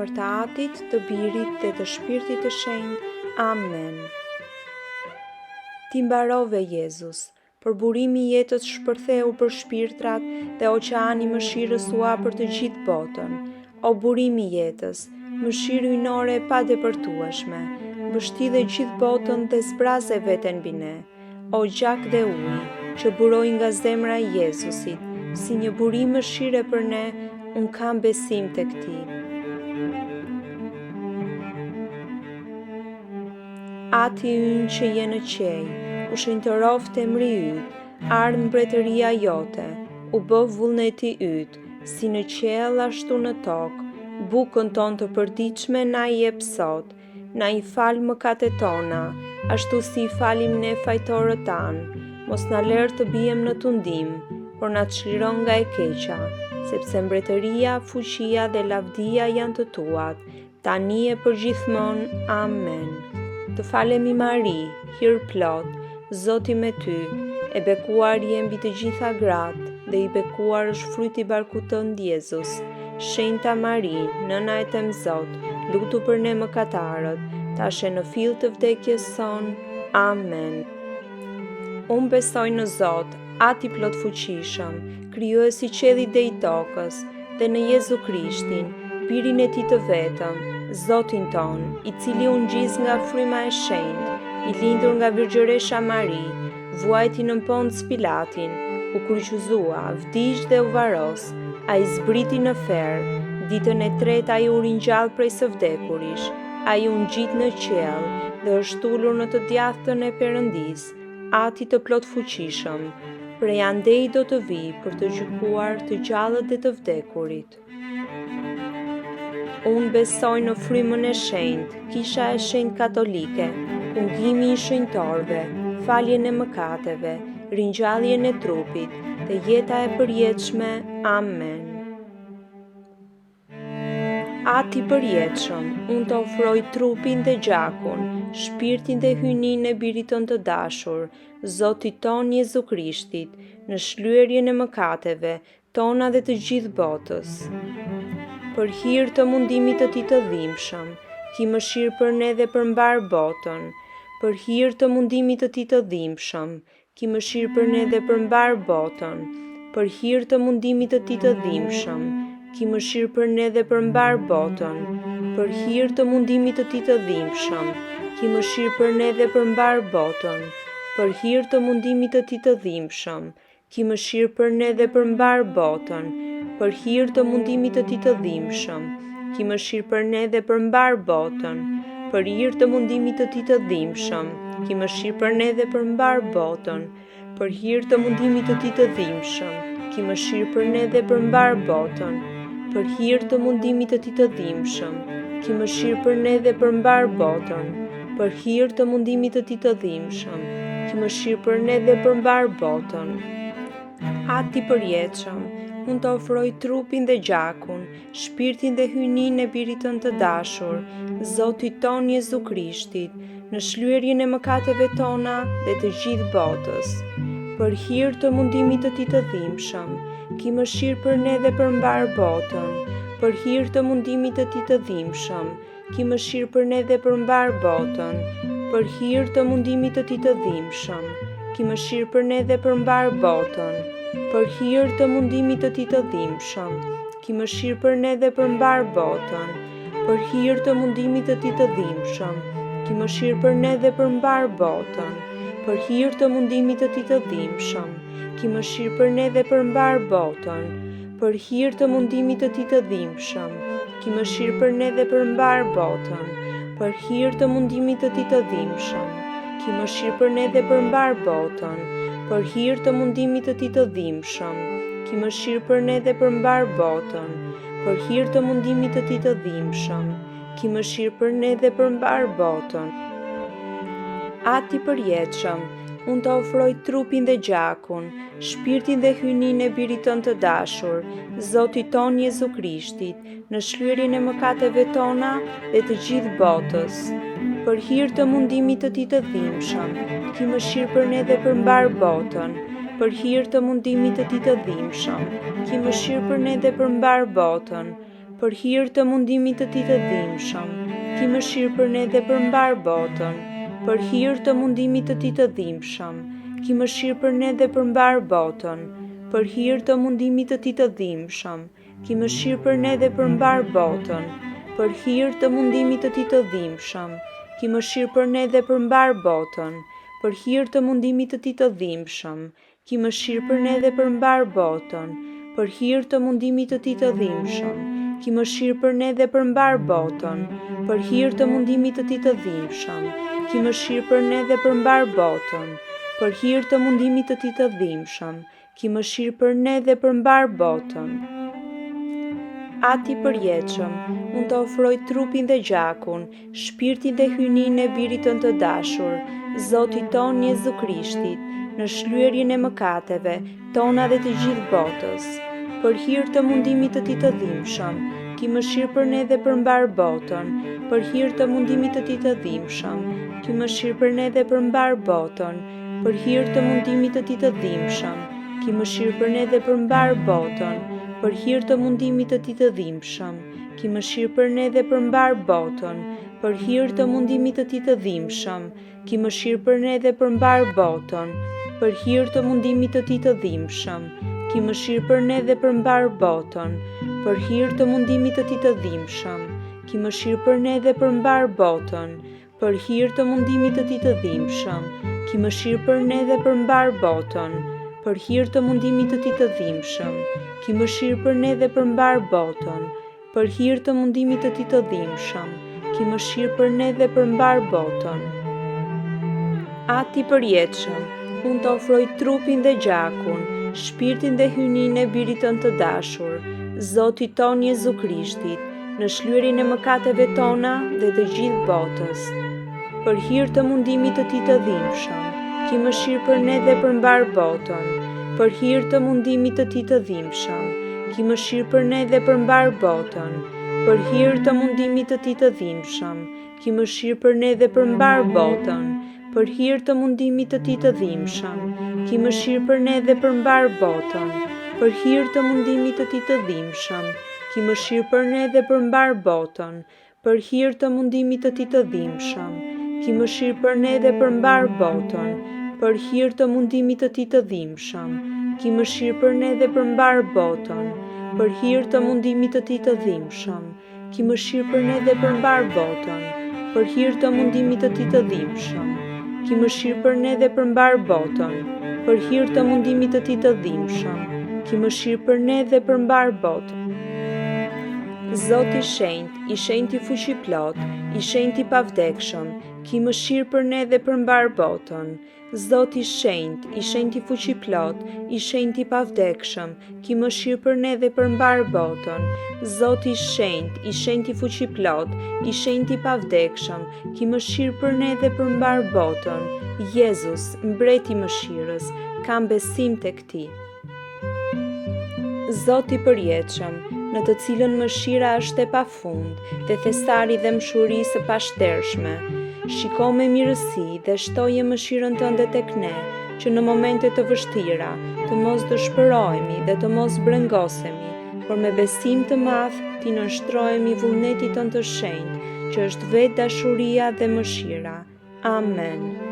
emër të Atit, të Birit dhe të Shpirtit të Shenjtë. Amen. Ti mbarove, Jezus, për burimi i jetës shpërtheu për shpirtrat dhe oqeani mëshirës tua për të gjithë botën. O burimi i jetës, mëshirë hyjnore e padepërtueshme, mbështile gjithë botën dhe zbraze veten mbi ne. O gjak dhe ujë, që buroi nga zemra e Jezusit, si një burim mëshire për ne, unë kam besim tek ti. Ati ynë që je në qej, u shenjtëroft emri yt, ardh mbretëria jote, u bë vullneti yt, si në qiell ashtu në tokë, bukën tonë të përditshme na i jep sot, na i fal mëkatet tona, ashtu si i falim ne fajtorët tanë, mos na lër të bijem në tundim, por na çliron nga e keqja, sepse mbretëria, fuqia dhe lavdia janë të tuat, tani e përgjithmonë. Amen. Të falemi Mari, hir plot, Zoti me ty, e bekuar je mbi të gjitha gratë, dhe i bekuar është fryti i barkut tënd Jezus. Shenjta Mari, nëna e tem Zot, lutu për ne mëkatarët, tash e në fill të vdekjes son. Amen. Unë besoj në Zot, Ati plot fuqishëm, krijuesi i qiellit dhe i tokës, dhe në Jezu Krishtin, Birin e Tij të vetëm, Zotin ton, i cili u ngjis nga fryma e shenjtë, i lindur nga Virgjëresha Mari, vuajti në Ponc Pilatin, u kryqëzua, vdiq dhe u varos, ai zbriti në fer, ditën e tretë ai u ringjall prej së vdekurish, ai u ngjit në qiell dhe është ulur në të djathtën e Perëndis, Ati të plot fuqishëm, prej andej do të vi për të gjykuar të gjallët dhe të vdekurit. Unë besoj në frymën e shenjtë, Kisha e Shenjtë Katolike, ungimin e shenjtorëve, faljen e mëkateve, ringjalljen e trupit dhe jeta e përjetshme. Amen. Ati përjetshëm, unë të ofroj trupin dhe gjakun, shpirtin dhe hyjnin e Birit tënd të dashur, Zotit ton Jezu Krishtit, në shlyerjen e mëkateve tona dhe të gjithë botës. Për hir të mundimit të Tij të dhimbshëm, ki mëshirë për ne dhe për mbar botën. Për hir të mundimit të Tij të dhimbshëm, ki mëshirë për ne dhe për mbar botën. Për hir të mundimit të Tij të dhimbshëm, ki mëshirë për ne dhe për mbar botën. Për hir të mundimit të Tij të dhimbshëm, ki mëshirë për ne dhe për mbar botën. Për hir të mundimit të Tij të dhimbshëm, ki mëshirë për ne dhe për mbar botën. Për hir të mundimit të Tij të dhimbshëm, ki mëshirë për ne dhe për mbar botën. Për hir të mundimit të Tij të dhimbshëm, ki mëshirë për ne dhe për mbar botën. Për hir të mundimit të Tij të dhimbshëm, ki mëshirë për ne dhe për mbar botën. Për hir të mundimit të Tij të dhimbshëm, ki mëshirë për ne dhe për mbar botën. Për hir të mundimit të Tij të dhimbshëm, ki mëshirë për ne dhe për mbar botën. Ati përjetshëm, unë të ofroj trupin dhe gjakun, shpirtin dhe hyjnin e Birit tënd të dashur, Zotit ton Jezu Krishtit, në shlyerjen e mëkateve tona dhe të gjithë botës. Për hir të mundimit të Tij të dhimbshëm, ki mëshirë për ne dhe për mbar botën. Për hir të mundimit të Tij të dhimbshëm, ki mëshirë për ne dhe për mbar botën. Për hir të mundimit të Tij të dhimbshëm, ki mëshirë për ne dhe për mbar botën. Për hir të mundimit të Tij të dhimbshëm, ki mëshirë për ne dhe për mbar botën. Për hir të mundimit të Tij të dhimbshëm, ki mëshirë për ne dhe për mbar botën. Për hir të mundimit të Tij të dhimbshëm, ki mëshirë për ne dhe për mbar botën. Për hir të mundimit të Tij të dhimbshëm, ki mëshirë për ne dhe për mbar botën. Për hir të mundimit të Tij të dhimbshëm, ki mëshirë për ne dhe për mbar botën. Për hir të mundimit të Tij të dhimbshëm, ki mëshirë për ne dhe për mbar botën. Për hir të mundimit të Tij të dhimbshëm, ki mëshirë për ne dhe për mbar botën. Ati përjetshëm, unë të ofroj trupin dhe gjakun, shpirtin dhe hyjnin e Birit tënd të dashur, Zotit ton Jezu Krishtit, në shlyerjen e mëkateve tona dhe të gjithë botës. Për hir të mundimit të Tij të dhimbshëm, ki mëshirë për ne dhe për mbar botën. Për hir të mundimit të Tij të dhimbshëm, ki mëshirë për ne dhe për mbar botën. për hir të mundimit të Tij të dhimbshëm, ki mëshirë për ne dhe për mbar botën, për hir të mundimit të Tij të dhimbshëm, ki mëshirë për ne dhe për mbar botën, për hir të mundimit të Tij të dhimbshëm, ki mëshirë për ne dhe për mbar botën, për hir të mundimit të Tij të dhimbshëm, ki mëshirë për ne dhe për mbar botën, për hir të mundimit të Tij të dhimbshëm, ki mëshirë për ne dhe për mbar botën, për hir të mundimit të Tij të dhimbshëm, ki mëshirë për ne dhe për mbar botën, për hir të mundimit të Tij të dhimbshëm, ki mëshirë për ne dhe për mbar botën, për hir të mundimit të Tij të dhimbshëm, ki mëshirë për ne dhe për mbar botën. Ati përjetshëm, unë të ofroj trupin dhe gjakun, shpirtin dhe hynin e birit tënd të dashur, Zotit ton Jezu Krishtit, në shlyerjen e mëkateve tona dhe të gjithë botës, për hir të mundimit të Tij të dhimbshëm, ki mëshirë për ne dhe për mbar botën, për hir të mundimit të Tij të dhimbshëm, ki mëshirë për ne dhe për mbar botën, për hir të mundimit të Tij të dhimbshëm, ki mëshirë për ne dhe për mbar botën, për hir të mundimit të Tij të dhimbshëm, ki mëshirë për ne dhe për mbar botën, për hir të mundimit të Tij të dhimbshëm, ki mëshirë për ne dhe për mbar botën, për hir të mundimit të Tij të dhimbshëm, ki mëshirë për ne dhe për mbar botën, për hir të mundimit të Tij të dhimbshëm, ki mëshirë për ne dhe për mbar botën, për hir të mundimit të Tij të dhimbshëm, ki mëshirë për ne dhe për mbar botën, për hir të mundimit të Tij të dhimbshëm, ki mëshirë për ne dhe për mbar botën, për hir të mundimit të Tij të dhimbshëm, ki mëshirë për ne dhe për mbar botën. Ati përjetshëm, unë të ofroj trupin dhe gjakun, shpirtin dhe hynin e birit tënd të dashur, Zotit ton Jezu Krishtit, në shlyerjen e mëkateve tona dhe të gjithë botës, për hir të mundimit të Tij të dhimbshëm, ki mëshirë për ne dhe për mbar botën, për hir të mundimit të Tij të dhimbshëm, ki mëshirë për ne dhe për mbar botën, për hir të mundimit të Tij të dhimbshëm, ki mëshirë për ne dhe për mbar botën, për hir të mundimit të Tij të dhimbshëm, ki mëshirë për ne dhe për mbar botën, për hir të mundimit të Tij të dhimbshëm, ki mëshirë për ne dhe për mbar botën, për hir të mundimit të Tij të dhimbshëm, ki mëshirë për ne dhe për mbar botën, për hir të mundimit të Tij të dhimbshëm, ki mëshirë për ne dhe për mbar botën, për hir të mundimit të Tij të dhimbshëm, ki mëshirë për ne dhe për mbar botën, për hir të mundimit të Tij të dhimbshëm, ki mëshirë për ne dhe për mbar botën, për hir të mundimit të Tij të dhimbshëm, ki mëshirë për ne dhe për mbar botën. Zoti i shenjtë i fuqiplot, i shenjtë i pavdekshëm, ki mëshirë për ne dhe për mbar botën. Zoti i shenjtë i fuqiplot, i shenjtë i pavdekshëm, ki mëshirë për ne dhe për mbar botën. Zoti i shenjtë i fuqiplot, i shenjtë i pavdekshëm, ki mëshirë për ne dhe për mbar botën. Jezus, mbreti i mëshirës, kam besim tek Ti. Zoti i përjetshëm, në të cilën mëshira është e pafund dhe thesari dhe mëshuri së pashtershme, shiko me mirësi dhe shtoje mëshirën tënde tek ne, që në momente të vështira të mos dëshpërohemi dhe të mos brengosemi, por me besim të madh Ti nënshtrohemi vullnetit tënd të shenjtë, që është vetë dashuria dhe mëshira. Amen.